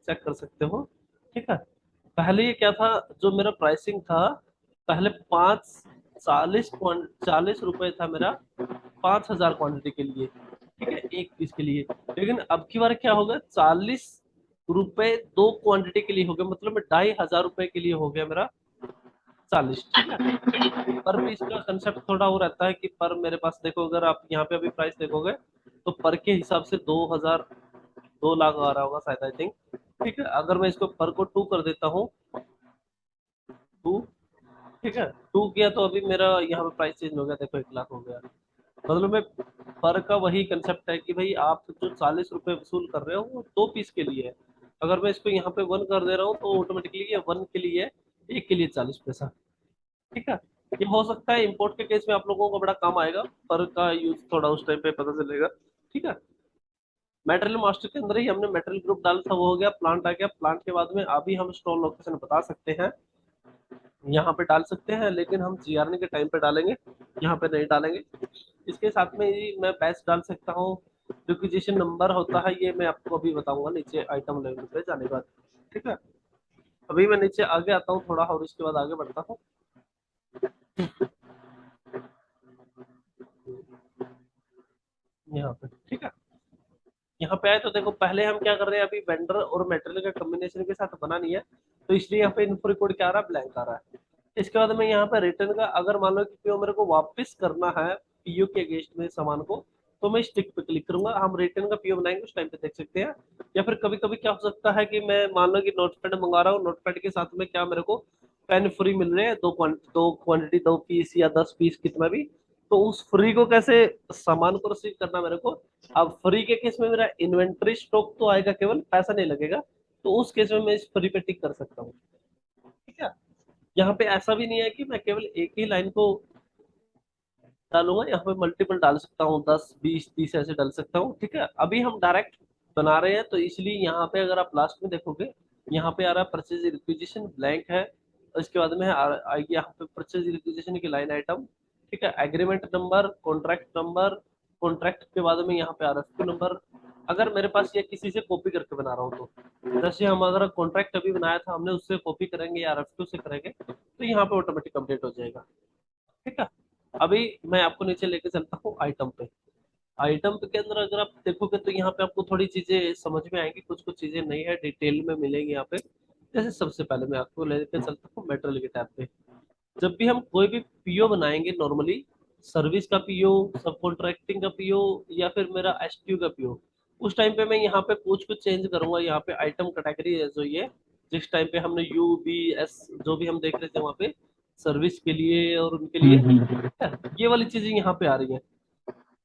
चेक कर सकते हो। ठीक है, पहले ये क्या था, जो मेरा प्राइसिंग था, पहले 40 रुपए था मेरा 5,000 क्वांटिटी के लिए। ठीक है, एक पीस के लिए। लेकिन अब की बार क्या होगा, 40 रुपए 2 क्वांटिटी के लिए हो गया, मतलब 2,500 रुपए के लिए हो गया मेरा 40। ठीक है, पर पीस का कंसेप्ट थोड़ा वो रहता है कि पर मेरे पास देखो, अगर आप यहाँ पे अभी प्राइस देखोगे, तो पर के हिसाब से 2,000 2 लाख आ रहा होगा शायद, आई थिंक। ठीक है, अगर मैं इसको पर को 2 कर देता हूँ, 2। ठीक है, 2 किया तो अभी मेरा यहाँ पे प्राइस चेंज हो गया, देखो 1 लाख हो गया। मतलब मैं पर का वही कंसेप्ट है कि भाई आप जो 40 रुपए वसूल कर रहे हो वो 2 पीस के लिए है। अगर मैं इसको यहाँ पे 1 कर दे रहा हूँ, तो ऑटोमेटिकली ये 1 के लिए है, एक के लिए 40 पैसा। ठीक है, ये हो सकता है इंपोर्ट के केस में आप लोगों को बड़ा काम आएगा, पर का यूज थोड़ा उस टाइम पे पता चलेगा। ठीक है, मेटेरियल मास्टर के अंदर ही हमने मेटेरियल ग्रुप डाला था, वो हो गया, प्लांट आ गया। प्लांट के बाद में अभी हम स्टोर लोकेशन बता सकते हैं, यहाँ पे डाल सकते हैं, लेकिन हम जीआरनी के टाइम पे डालेंगे, यहाँ पे नहीं डालेंगे। इसके साथ में ही मैं बैच डाल सकता हूँ, रिक्विजिशन नंबर होता है, ये मैं आपको अभी बताऊंगा नीचे आइटम लेवल पे जाने के बाद। ठीक है, अभी मैं नीचे आगे आता हूँ थोड़ा, और इसके बाद आगे बढ़ता हूँ यहाँ पे। ठीक है, यहाँ पे आए तो देखो, पहले हम क्या कर रहे हैं, अभी वेंडर और मेटेरियल का कॉम्बिनेशन के साथ बना नहीं है, तो इसलिए यहाँ पे इन्फो रिकॉर्ड क्या आ रहा है, ब्लैंक आ रहा है। इसके बाद मैं यहाँ पे रिटर्न का, अगर मान लो कि पीओ मेरे को वापस करना है पीओ के अगेंस्ट में सामान को, तो मैं स्टिक पे क्लिक करूंगा, हम रिटर्न का पीओ बनाएंगे, उस टाइम पे देख सकते हैं। या फिर कभी कभी क्या हो सकता है कि मैं मान लो कि नोटपैड मंगा रहा हूँ, नोटपैड के साथ में क्या मेरे को पेन फ्री मिल रहे हैं, दो क्वांटिटी 2 पीस या 10 पीस कितना भी। तो उस फ्री को कैसे सामान को रिसीव करना मेरे को, अब फ्री के केस में मेरा इन्वेंट्री स्टॉक तो आएगा, केवल पैसा नहीं लगेगा, तो उस केस में मैं इस फ्री पे टिक कर सकता हूँ। ठीक है, यहाँ पे ऐसा भी नहीं है कि मैं केवल एक ही लाइन को डालूंगा, यहाँ पे मल्टीपल डाल सकता हूँ, 10 20 30 ऐसे डाल सकता हूँ। ठीक है, अभी हम डायरेक्ट बना रहे हैं, तो इसलिए यहाँ पे अगर आप लास्ट में देखोगे, यहाँ पे आ रहा है परचेज रिक्विजिशन ब्लैंक है, और इसके बाद में आएगी यहाँ पे परचेज रिक्विजिशन की लाइन आइटम। ठीक है, agreement number, contract number, contract के बाद में यहाँ पे RFQ नंबर। अगर मेरे पास ये किसी से कॉपी करके बना रहा हूँ, तो जैसे हम अगर कॉन्ट्रैक्ट अभी बनाया था हमने, उससे कॉपी करेंगे या RFQ से करेंगे, तो यहाँ पे ऑटोमेटिक अपडेट हो जाएगा। ठीक है, अभी मैं आपको नीचे लेके चलता हूँ आइटम पे। आइटम पे के अंदर अगर आप देखोगे, तो यहाँ पे आपको थोड़ी चीजें समझ में आएंगी, कुछ कुछ चीजें नहीं है, डिटेल में मिलेंगी यहाँ पे। जैसे सबसे पहले मैं आपको लेके चलता हूँ मेटेरियल के टैब पे। जब भी हम कोई भी पीओ बनाएंगे नॉर्मली, सर्विस का पीओ, सब कॉन्ट्रैक्टिंग का पीओ, या फिर मेरा एसटीयू का पीओ, उस टाइम पे मैं यहाँ पे कुछ कुछ चेंज करूंगा। यहाँ पे आइटम कैटेगरी है जो ये, जिस टाइम पे हमने UBS जो भी हम देख रहे थे वहाँ पे, सर्विस के लिए और उनके लिए, ये वाली चीजें यहाँ पे आ रही है।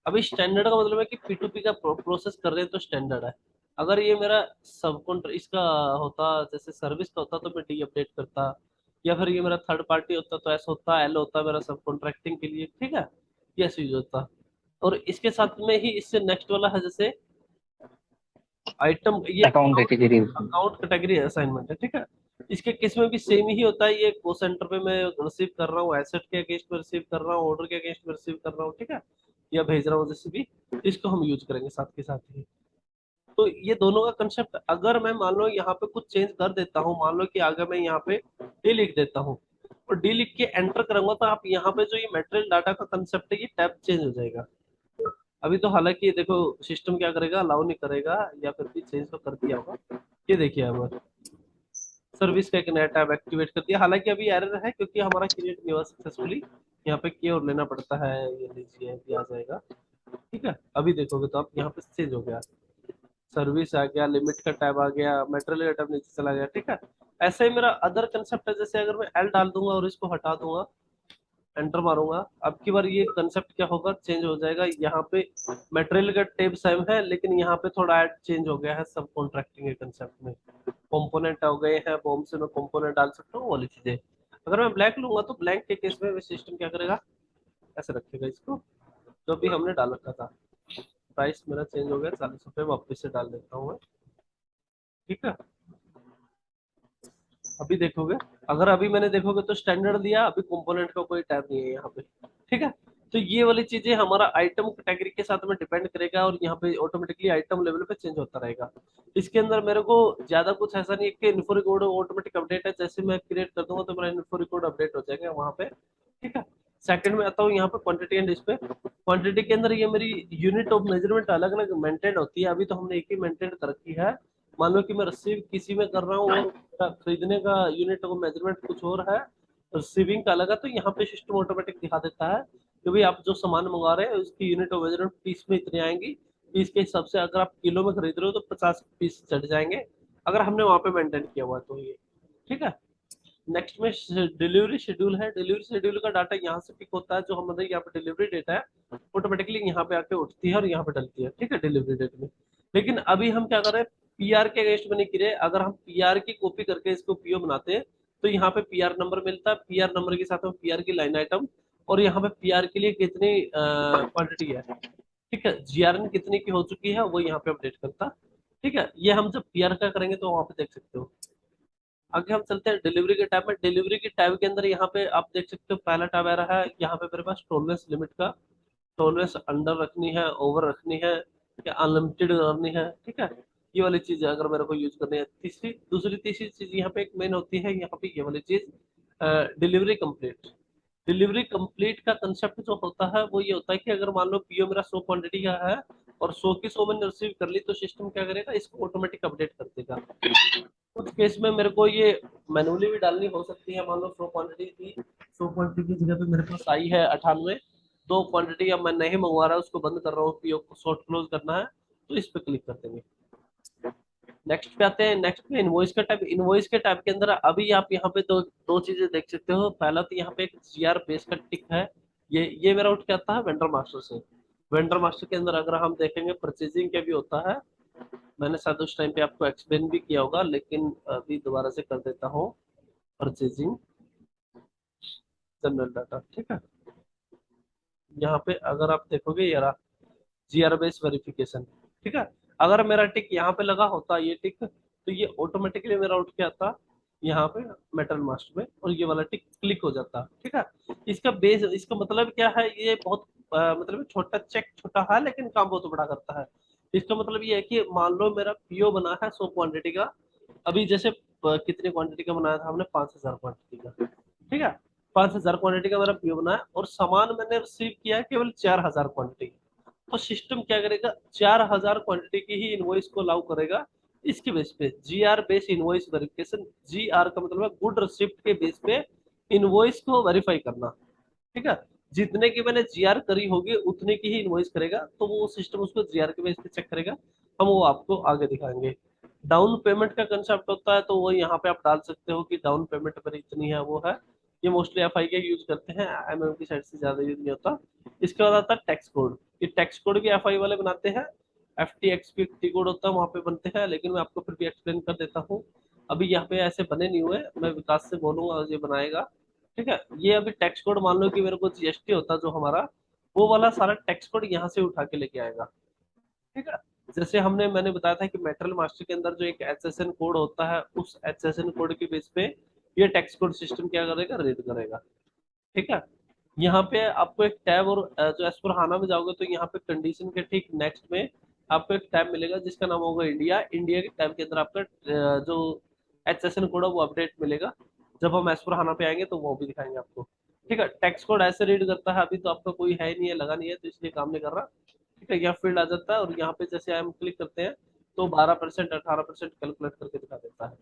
अभी स्टैंडर्ड का मतलब है कि P2P का प्रोसेस कर रहे हैं, तो स्टैंडर्ड है। अगर ये मेरा सब कॉन्ट्र इसका होता, जैसे सर्विस का होता, तो मैं डी अपडेट करता, या फिर ये मेरा थर्ड पार्टी होता तो एस होता, एल होता मेरा सब कॉन्ट्रैक्टिंग के लिए। ठीक है, ये यूज होता। और इसके साथ में ही इससे नेक्स्ट वाला है जैसे आइटम, ये account category. Account category assignment है, ठीक है। इसके केस में भी सेम ही होता है, ये को सेंटर पे मैं रिसीव कर रहा हूँ, एसेट के अगेंस्ट में रिसीव कर रहा हूँ, ऑर्डर के अगेंस्ट में रिसीव कर रहा हूँ, ठीक है, या भेज रहा हूँ जैसे भी, इसको हम यूज करेंगे साथ के साथ ही। तो ये दोनों का कंसेप्ट, अगर मैं मान लो यहाँ पे कुछ चेंज कर देता हूँ, मान लो कि आगे मैं यहाँ पे डी लिख देता हूँ और डी लिख के एंटर करूंगा, तो आप यहाँ पे जो ये मटेरियल डाटा का कंसेप्ट है ये टैब चेंज हो जाएगा। अभी तो हालांकि देखो सिस्टम क्या करेगा, अलाउ नहीं करेगा, या फिर भी चेंज तो कर दिया होगा। ये देखिए अब सर्विस का एक नया टैब एक्टिवेट कर दिया, हालांकि अभी एरर है क्योंकि हमारा क्रिएट नहीं हुआ सक्सेसफुली, यहाँ पे की और लेना पड़ता है, ये लीजिए ये आ जाएगा, ठीक है। अभी देखोगे तो आप यहाँ पे चेंज हो गया, सर्विस आ गया, लिमिट का टैब आ गया, मटेरियल का टैब नीचे चला गया, ठीक है। ऐसे ही मेरा अदर कंसेप्ट है, जैसे अगर मैं एल डाल दूंगा और इसको हटा दूंगा, एंटर मारूंगा, अब की बार ये कंसेप्ट क्या होगा, चेंज हो जाएगा। यहाँ पे मटेरियल का टैब सेम है, लेकिन यहाँ पे थोड़ा ऐड चेंज हो गया है सब कॉन्ट्रैक्टिंग के कंसेप्ट में, कंपोनेंट हो गए हैं, बॉम्ब से मैं कंपोनेंट डाल सकता हूँ, वो वाली चीजें। अगर मैं ब्लैक लूंगा तो ब्लैंक के केस में सिस्टम क्या करेगा, ऐसे रखेगा इसको जो भी हमने डाल रखा था। प्राइस मेरा चेंज हो गया, 40 रुपये वापस से डाल देता हूँ मैं, ठीक है। अभी देखोगे, अगर अभी मैंने देखोगे तो स्टैंडर्ड दिया, अभी कंपोनेंट का कोई टैब नहीं है यहाँ पे, ठीक है। तो ये वाली चीजें हमारा आइटम कैटेगरी के साथ में डिपेंड करेगा, और यहाँ पे ऑटोमेटिकली आइटम लेवल पे चेंज होता रहेगा। इसके अंदर मेरे को ज्यादा कुछ ऐसा नहीं है कि इन्फो रिकॉर्ड ऑटोमेटिक अपडेट है, जैसे मैं क्रिएट कर दूंगा तो मेरा इन्फो रिकॉर्ड अपडेट हो जाएगा वहाँ पे, ठीक है। सेकंड में आता हूँ यहाँ पे क्वांटिटी एंड डिस्प्ले। क्वांटिटी के अंदर ये मेरी यूनिट ऑफ मेजरमेंट अलग अलग मेंटेन होती है, अभी तो हमने एक ही मेंटेन कर रखी है। मान लो कि मैं रिसीव किसी में कर रहा हूँ और खरीदने का यूनिट ऑफ मेजरमेंट कुछ और है, रिसीविंग का अलग है, तो यहाँ पे सिस्टम ऑटोमेटिक दिखा देता है कि भाई आप जो सामान मंगा रहे हैं उसकी यूनिट ऑफ मेजरमेंट पीस में इतनी आएंगी, पीस के हिसाब से अगर आप किलो में खरीद रहे हो तो 50 पीस चढ़ जाएंगे, अगर हमने वहां पे मेंटेन किया हुआ तो ये, ठीक है। नेक्स्ट में डिलीवरी शेड्यूल है, डिलीवरी शेड्यूल का डाटा यहाँ से पिक होता है, जो हमारे यहाँ पे डिलीवरी डेट है ऑटोमेटिकली यहाँ पे आके उठती है और यहाँ पे डलती है, ठीक है, डिलीवरी डेट में। लेकिन अभी हम क्या कर रहे हैं, पीआर के अगेंस्ट में नहीं करे, अगर हम पीआर की कॉपी करके इसको पीओ बनाते हैं तो यहाँ पे पीआर नंबर मिलता है, पीआर नंबर के साथ में पीआर की लाइन आइटम, और यहाँ पे पीआर के लिए कितनी क्वांटिटी है, ठीक है, जीआरएन कितने की हो चुकी है वो यहाँ पे अपडेट करता, ठीक है। ये हम जब पीआर का करेंगे तो वहां पे देख सकते हो। आगे हम चलते हैं डिलीवरी के टैब में। डिलीवरी के टैब के अंदर यहाँ पे आप देख सकते हो पहला टैब आ रहा है, यहाँ पे मेरे पास टॉलरेंस लिमिट का, टॉलरेंस अंडर रखनी है, ओवर रखनी है, या अनलिमिटेड करनी है, ठीक है। ये वाली चीज अगर मेरे को यूज करनी है। तीसरी चीज यहाँ पे एक मेन होती है, यहाँ पे ये वाली चीज डिलीवरी कंप्लीट। डिलीवरी कंप्लीट का कंसेप्ट जो होता है वो ये होता है कि अगर मान लो पीओ मेरा 100 क्वांटिटी का है और 100 की 100 मैंने रिसीव कर ली, तो सिस्टम क्या करेगा, इसको ऑटोमेटिक अपडेट कर देगा। कुछ केस में मेरे को ये मैनुअली भी डालनी हो सकती है, मान लो 100 क्वांटिटी थी, 100 क्वांटिटी की जगह पे मेरे पास आई है 98, 2 क्वांटिटी अब मैं नहीं मंगवा रहा, उसको बंद कर रहा हूँ, पीओ को शॉर्ट क्लोज करना है, तो इस पे क्लिक कर देंगे। नेक्स्ट पे आते हैं, नेक्स्ट पे इनवॉइस का टैब। इनवॉइस के टैब के अंदर अभी आप यहाँ पे दो दो चीजें देख सकते हो। पहला तो यहाँ पे एक जीआर बेस का टिक है, ये मेरा उठ के आता है वेंडर मास्टर से। वेंडर मास्टर के अंदर अगर हम देखेंगे परचेजिंग का भी होता है, मैंने शायद उस टाइम पे आपको एक्सप्लेन भी किया होगा, लेकिन अभी दोबारा से कर देता हूँ। परचेजिंग जनरल डाटा, ठीक है। यहाँ पे अगर आप देखोगे ये रहा जीआर बेस वेरिफिकेशन, ठीक है। अगर मेरा टिक यहाँ पे लगा होता, ये टिक, तो ये ऑटोमेटिकली मेरा उठ के आता यहाँ पे मेटल मास्टर में, और ये वाला टिक क्लिक हो जाता, ठीक है। इसका बेस, इसका मतलब क्या है, ये बहुत मतलब छोटा चेक छोटा है लेकिन काम बहुत बड़ा करता है। इसका मतलब ये है कि मान लो मेरा पीओ बना है 100 क्वांटिटी का, अभी जैसे कितनी क्वांटिटी का बनाया था हमने, 5000 क्वांटिटी का, ठीक है। 5000 क्वांटिटी का मेरा पीओ बना है और सामान मैंने रिसीव किया है केवल 4000 क्वांटिटी, तो सिस्टम क्या करेगा, 4000 क्वांटिटी की ही इनवॉइस को अलाउ करेगा। इसके बेस पे GR base invoice verification, GR का मतलब है गुड रिसिप्ट के बेस पे इनवॉइस को वेरीफाई करना, ठीक है। जितने की मैंने जीआर करी होगी उतने की ही इनवॉइस करेगा, तो वो सिस्टम उसको जीआर के बेस पे चेक करेगा। हम वो आपको आगे दिखाएंगे। डाउन पेमेंट का कंसेप्ट होता है, तो वो यहाँ पे आप डाल सकते हो कि डाउन पेमेंट पर इतनी है, वो है। ये मोस्टली एफ आई के यूज करते हैं, एमएम की साइड से ज्यादा यूज नहीं होता। इसके बाद आता है टैक्स कोड। ये टैक्स कोड भी एफ आई वाले बनाते हैं, F T x P T code होता है वहाँ पे बनते हैं, लेकिन मैं आपको फिर भी एक्सप्लेन कर देता हूँ। अभी यहाँ पे ऐसे बने नहीं हुए, मैं विकास से बोलूंगा ये बनाएगा, ठीक है। ये अभी टैक्स कोड मान लो कि मेरे को जीएसटी होता जो हमारा, वो वाला सारा टेक्स्ट कोड यहाँ से उठा के लेके आएगा। ठीक है। जैसे मैंने बताया था कि मेटल मास्टर के अंदर जो एक एचएसएन कोड होता है, उस एचएसएन कोड के बेस पे ये टेक्स्ट कोड सिस्टम क्या करेगा, रीड करेगा। ठीक है। यहाँ पे आपको एक टैब, और जो एस4हाना में जाओगे तो यहाँ पे कंडीशन के ठीक नेक्स्ट में आपको एक टैब मिलेगा जिसका नाम होगा इंडिया। इंडिया के टैब के अंदर आपका जो एचएसएन कोड है वो अपडेट मिलेगा। जब हम एस4हाना पे आएंगे तो वो भी दिखाएंगे आपको। ठीक है। टेक्स्ट कोड ऐसे रीड करता है, अभी तो आपका कोई है नहीं है, लगा नहीं है, तो इसलिए काम नहीं कर रहा। ठीक है। यहाँ फील्ड आ जाता है और यहाँ पे जैसे हम क्लिक करते हैं तो 12% 18% कैलकुलेट करके दिखा देता है।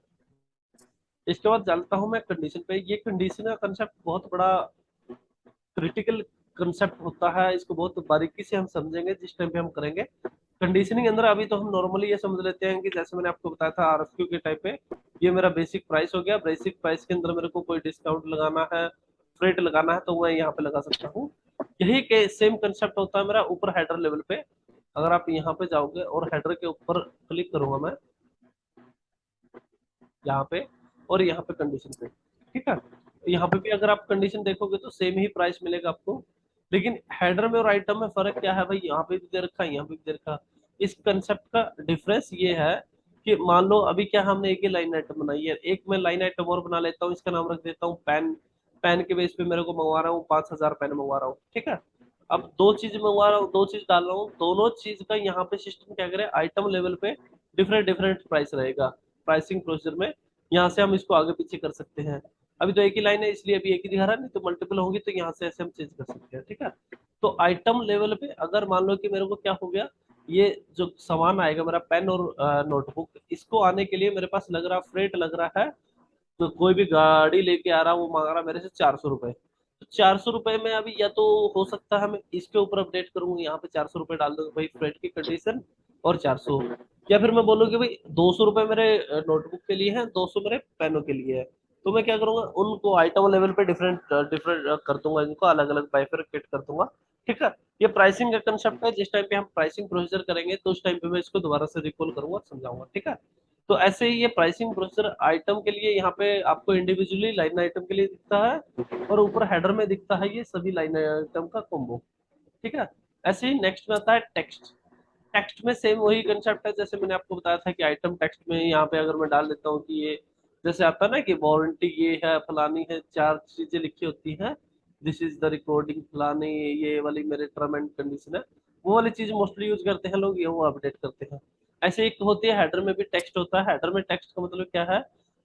इसके बाद जानता हूँ मैं कंडीशन पे। ये कंडीशन का कंसेप्ट बहुत बड़ा क्रिटिकल कंसेप्ट होता है, इसको बहुत बारीकी से हम समझेंगे जिस टाइम पे हम करेंगे कंडीशनिंग अंदर। अभी तो हम नॉर्मली ये समझ लेते हैं कि जैसे मैंने आपको बताया था आरएफक्यू के टाइप पे, ये मेरा बेसिक प्राइस हो गया। बेसिक प्राइस के अंदर मेरे को कोई डिस्काउंट लगाना है, फ्रेट लगाना है, तो मैं यहाँ पे लगा सकता हूँ। यही के सेम कंसेप्ट होता है मेरा ऊपर हेडर लेवल पे। अगर आप यहाँ पे जाओगे और हेडर के ऊपर क्लिक करूंगा मैं यहाँ पे, और यहाँ पे कंडीशन पे, ठीक है, यहाँ पे भी अगर आप कंडीशन देखोगे तो सेम ही प्राइस मिलेगा आपको। लेकिन हेडर में और आइटम में फर्क क्या है भाई, यहाँ पे भी दे रखा है, यहाँ पे भी दे रखा है। इस कंसेप्ट का डिफरेंस ये है कि मान लो अभी क्या हमने एक ही लाइन आइटम बनाई है, एक मैं लाइन आइटम और बना लेता हूँ, इसका नाम रख देता हूँ पेन। पेन के बेस पे मेरे को मंगवा रहा हूँ 5,000 पेन मंगवा रहा हूँ। ठीक है। अब दो चीज मंगवा रहा हूँ, दो चीज डाल रहा हूँ, दोनों चीज का यहाँ पे सिस्टम क्या करे, आइटम लेवल पे डिफरेंट डिफरेंट प्राइस रहेगा। प्राइसिंग प्रोसीजर में यहाँ से हम इसको आगे पीछे कर सकते हैं। अभी तो एक ही लाइन है इसलिए अभी एक ही दिखा रहा है, नहीं तो मल्टीपल होगी तो यहाँ से ऐसे हम चेंज कर सकते हैं। ठीक है। तो आइटम लेवल पे अगर मान लो कि मेरे को क्या हो गया, ये जो सामान आएगा मेरा पेन और नोटबुक, इसको आने के लिए मेरे पास लग रहा फ्रेट लग रहा है, तो कोई भी गाड़ी लेके आ रहा वो मांग रहा मेरे से 400 रुपए। तो 400 रुपए में अभी या तो हो सकता है मैं इसके ऊपर अपडेट करूंगा, यहाँ पे 400 रुपए डाल दूंगा भाई फ्रेट की कंडीशन और 400, या फिर मैं बोलूँ कि भाई 200 रुपए मेरे नोटबुक के लिए है, 200 मेरे पेनों के लिए है। तो मैं क्या करूंगा, उनको आइटम लेवल पे डिफरेंट डिफरेंट कर दूंगा, इनको अलग अलग बाइफरकेट कर दूंगा। ठीक है। ये प्राइसिंग का कंसेप्ट है, जिस टाइम पे हम प्राइसिंग प्रोसीजर करेंगे तो उस टाइम पे मैं इसको दोबारा से रिकॉल करूंगा और समझाऊंगा। ठीक है। तो ऐसे ही ये प्राइसिंग प्रोसीजर आइटम के लिए यहाँ पे आपको इंडिविजुअली लाइन आइटम के लिए दिखता है, और ऊपर हेडर में दिखता है ये सभी लाइन आइटम का कॉम्बो। ठीक है। ऐसे ही नेक्स्ट में आता है टेक्स्ट। टेक्स्ट में सेम वही कंसेप्ट है जैसे मैंने आपको बताया था कि आइटम टेक्स्ट में यहाँ पे अगर मैं डाल देता हूँ कि ये जैसे आता है ना कि वारंटी ये है, फलानी है, चार चीजें लिखी होती हैं, दिस इज द रिकॉर्डिंग फलानी, ये वाली मेरे टर्म एंड कंडीशन है, वो वाली चीज मोस्टली यूज करते हैं लोग, ये वो अपडेट करते हैं। ऐसे एक होती है हेडर में भी टेक्स्ट होता है। हेडर में टेक्स्ट का मतलब क्या है,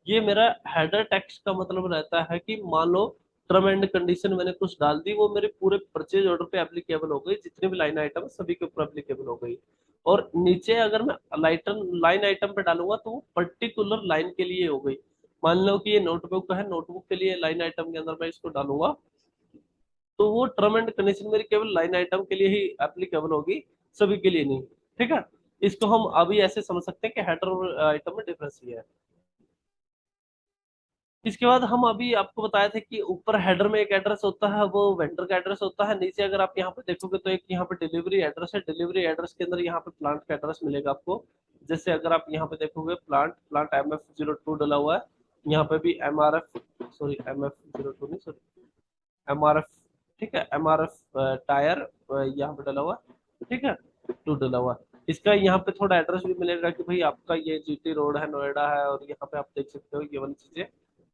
ये मेरा हेडर टेक्स्ट का मतलब रहता है कि मान लो टर्म एंड कंडीशन मैंने कुछ डाल दी, वो मेरे पूरे परचेज ऑर्डर पे एप्लीकेबल हो गई, जितने भी लाइन आइटम है सभी के ऊपर एप्लीकेबल हो गई। और नीचे अगर मैं लाइन आइटम पे डालूंगा तो वो पर्टिकुलर लाइन के लिए हो गई। मान लो कि ये नोटबुक है, नोटबुक के लिए लाइन आइटम के अंदर मैं इसको डालूंगा तो वो टर्म एंड कंडीशन मेरी केवल लाइन आइटम के लिए ही एप्लीकेबल होगी, सभी के लिए नहीं। ठीक है। इसको हम अभी ऐसे समझ सकते हैं कि हेडर और आइटम में डिफरेंस ये है। इसके बाद हम अभी आपको बताए थे कि ऊपर हेडर में एक एड्रेस होता है, वो वेंडर का एड्रेस होता है। नीचे अगर आप यहाँ पे देखोगे तो एक यहाँ पे डिलीवरी एड्रेस है। डिलीवरी एड्रेस के अंदर यहाँ पे प्लांट का एड्रेस मिलेगा आपको। जैसे अगर आप यहाँ पे देखोगे प्लांट प्लांट MF02 डला हुआ है, यहाँ पे भी MRF, सॉरी MF02 नहीं, सॉरी MRF। ठीक है। MRF टायर यहाँ पे डला हुआ है। ठीक है। 2 डला हुआ है। इसका यहाँ पे थोड़ा एड्रेस भी मिलेगा कि भाई आपका ये GT रोड है, नोएडा है, और यहाँ पे आप देख सकते हो ये वाली चीजें।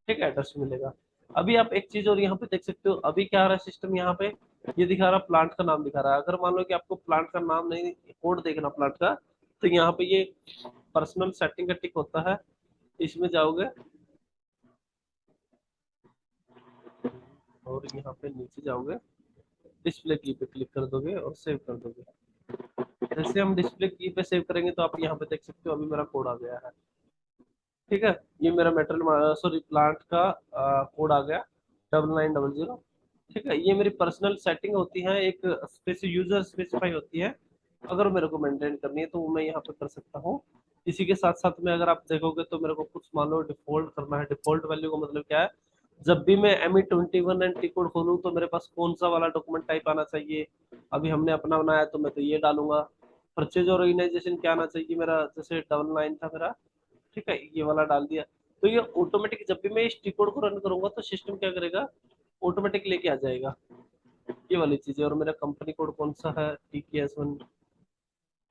ठीक है। एड्रेस मिलेगा। अभी आप एक चीज और यहाँ पे देख सकते हो, अभी क्या आ रहा है सिस्टम यहाँ पे, ये दिखा रहा प्लांट का नाम दिखा रहा है। अगर मान लो कि आपको प्लांट का नाम नहीं, कोड देखना प्लांट का, तो यहाँ पे ये पर्सनल सेटिंग का टिक होता है, इसमें जाओगे और यहाँ पे नीचे जाओगे, डिस्प्ले की पे क्लिक कर दोगे और सेव कर दोगे। जैसे हम डिस्प्ले की पे सेव करेंगे तो आप यहाँ पे देख सकते हो अभी मेरा कोड आ गया है। ठीक है। ये मेरा मेटल सॉरी प्लांट का कोड आ गया 9900। ठीक है। ये मेरी पर्सनल सेटिंग होती है, एक यूजर स्पेसिफाई होती है, अगर मेरे को मेंटेन करनी है तो वो मैं यहाँ पे कर सकता हूँ। इसी के साथ साथ में अगर आप देखोगे तो मेरे को कुछ मान लो डिफॉल्ट करना है। डिफॉल्ट वैल्यू का मतलब क्या है, जब भी मैं ME21 एंड टी कोड खोलूँ तो मेरे पास कौन सा वाला डॉक्यूमेंट टाइप आना चाहिए। अभी हमने अपना बनाया तो मैं तो ये डालूंगा। परचेज ऑर्गेनाइजेशन क्या आना चाहिए मेरा, जैसे 99 था मेरा, ठीक है, ये वाला डाल दिया। तो ये ऑटोमेटिक जब भी मैं इस टी कोड को रन करूंगा तो सिस्टम क्या करेगा, ऑटोमेटिक लेके आ जाएगा। ये वाली चीज है, और मेरा कंपनी कोड कौन सा है, TKS1।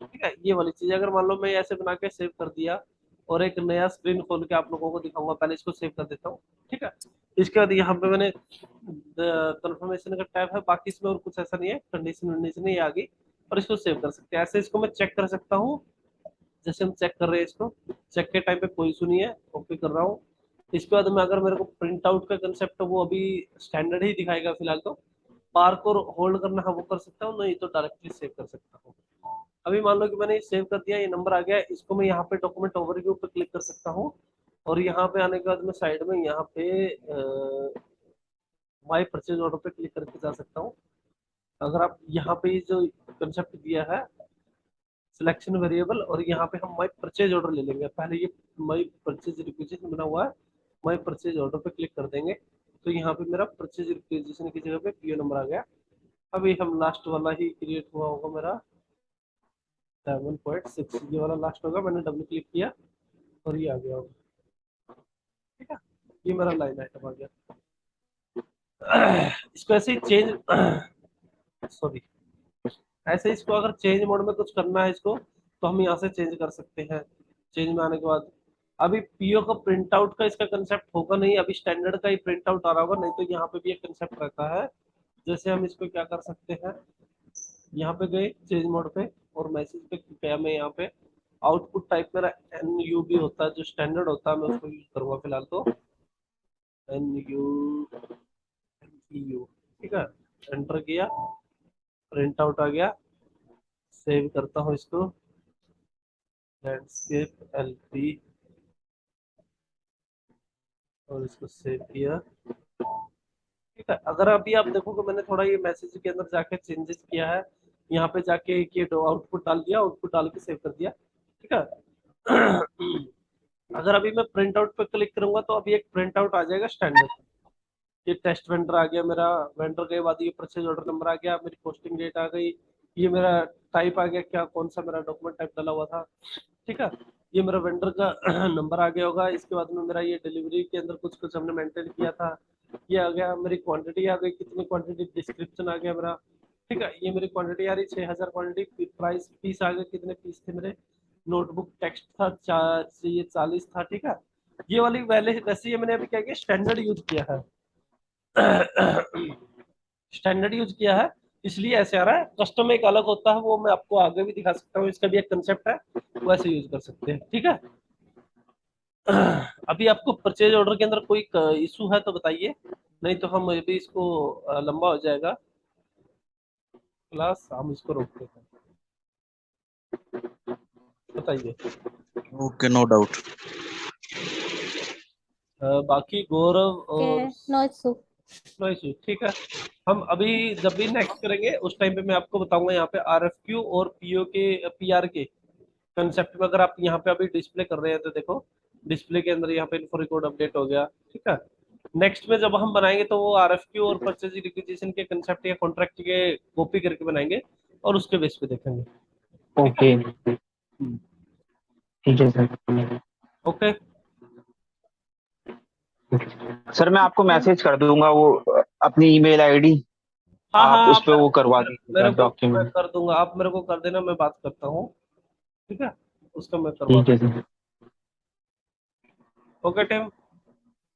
ठीक है, ये वाली चीज अगर मान लो मैं ऐसे बना के सेव कर दिया और एक नया स्क्रीन खोल के आप लोगों को दिखाऊंगा, पहले इसको सेव कर देता हूँ। ठीक है, इसके बाद यहाँ पे मैंने कंफर्मेशन का टैब है, बाकी इसमें और कुछ ऐसा नहीं है, कंडीशन वंडीशन ये आ गई, और इसको सेव कर सकते हैं। ऐसे इसको मैं चेक कर सकता हूँ, जैसे हम चेक कर रहे हैं इसको, चेक के टाइम पे कोई इशू नहीं है, ओके कर रहा हूँ। इसके बाद में अगर मेरे को प्रिंट आउट का कंसेप्ट है वो अभी स्टैंडर्ड ही दिखाएगा फिलहाल, तो पार्क और होल्ड करना है वो कर सकता हूँ, नहीं तो डायरेक्टली सेव कर सकता हूँ। अभी मान लो कि मैंने सेव कर दिया, ये नंबर आ गया, इसको मैं यहाँ पे डॉक्यूमेंट ओवरव्यू पे क्लिक कर सकता हूँ, और यहाँ पे आने के बाद मैं साइड में यहाँ पे माई परचेज ऑर्डर पे क्लिक करके जा सकता हूँ। अगर आप यहाँ पे ये जो कंसेप्ट दिया है सिलेक्शन वेरिएबल, और यहाँ पे हम माई परचेज ऑर्डर ले लेंगे, पहले ये माई परचेज रिक्वेजिशन बना हुआ है, माई परचेज ऑर्डर पे क्लिक कर देंगे, तो यहाँ पे मेरा परचेज रिक्वेजिशन की जगह पे पीओ नंबर आ गया। अभी हम लास्ट वाला ही क्रिएट हुआ होगा मेरा 7.6, ये वाला लास्ट होगा, मैंने डबल क्लिक किया और ये आ गया होगा। ठीक है, ये मेरा लाइन आइटम आ गया। इसको ऐसे ही चेंज सॉरी ऐसे इसको अगर चेंज मोड में कुछ करना है इसको, तो हम यहाँ से चेंज कर सकते हैं। चेंज में आने के बाद अभी पीओ का प्रिंट आउट का इसका कंसेप्ट होगा नहीं, अभी स्टैंडर्ड का ही प्रिंट आउट आ रहा होगा, नहीं तो यहाँ पे भी एक कंसेप्ट रहता है। जैसे हम इसको क्या कर सकते हैं, यहाँ पे गए चेंज मोड पे और मैसेज पे गया, मैं यहाँ पे आउटपुट टाइप मेरा NUB होता है, जो स्टैंडर्ड होता है, मैं उसको यूज करूंगा फिलहाल, तो NUEU। ठीक है, एंटर किया, प्रिंट आउट आ गया, सेव करता हूँ इसको, लैंडस्केप LP, और इसको सेव किया। ठीक है, अगर अभी आप देखोगे मैंने थोड़ा ये मैसेज के अंदर जाके चेंजेस किया है, यहाँ पे जाके ये आउटपुट डाल दिया, आउटपुट डाल के सेव कर दिया। ठीक है, अगर अभी मैं प्रिंट आउट पे क्लिक करूंगा तो अभी एक प्रिंट आउट आ जाएगा स्टैंडर्ड। ये टेस्ट वेंडर आ गया मेरा, वेंडर के बाद ये परचेज ऑर्डर नंबर आ गया, मेरी पोस्टिंग डेट आ गई, ये मेरा टाइप आ गया, क्या कौन सा मेरा डॉक्यूमेंट टाइप डाला हुआ था। ठीक है, ये मेरा वेंडर का नंबर आ गया होगा। इसके बाद में मेरा ये डिलीवरी के अंदर कुछ कुछ हमने मेंटेन किया था, ये आ गया, मेरी क्वांटिटी आ गई, कितनी क्वांटिटी, डिस्क्रिप्शन आ गया मेरा। ठीक है, ये मेरी क्वांटिटी आ रही 6000 क्वांटिटी, प्राइस पीस आ गए, कितने पीस थे मेरे, नोटबुक टेक्स्ट था ये 40 था। ठीक है, ये वाली वैसे वैसे ये मैंने अभी क्या किया, स्टैंडर्ड यूज किया है, स्टैंडर्ड यूज किया है, इसलिए ऐसे आ रहा है। कस्टम एक अलग होता है, वो मैं आपको आगे भी दिखा सकता हूँ, इसका भी एक कंसेप्ट है, वैसे यूज कर सकते हैं। ठीक है, अभी आपको परचेज ऑर्डर के अंदर कोई इशू है तो बताइए, नहीं तो हम अभी इसको लंबा हो जाएगा क्लास, हम इसको रोकते हैं। बताइए। Okay, no doubt. बाकी गौरव और नो इशू। No issue. ठीक है, हम अभी जब भी नेक्स्ट करेंगे उस टाइम पे मैं आपको बताऊंगा यहाँ पे RFQ और PO के PR के कंसेप्ट में। अगर आप यहाँ पे अभी डिस्प्ले कर रहे हैं तो देखो, डिस्प्ले के अंदर यहाँ पे इन्फो रिकॉर्ड अपडेट हो गया। ठीक है, नेक्स्ट में जब हम बनाएंगे तो वो RFQ और परचेज रिक्विजिशन के कंसेप्ट या कॉन्ट्रैक्ट के कॉपी करके बनाएंगे और उसके बेस पे देखेंगे। ओके, ठीक है सर। ओके सर मैं आपको मैसेज कर दूंगा वो अपनी ईमेल आईडी, हाँ आप हाँ, उस पे वो करवा मेरे दीजिएगा को मैं डॉक्यूमेंट। कर दूंगा, आप मेरे को कर देना, मैं बात करता हूँ। ठीक है, उसका मैं करवा ठीक है दूंगा। सर। Okay team.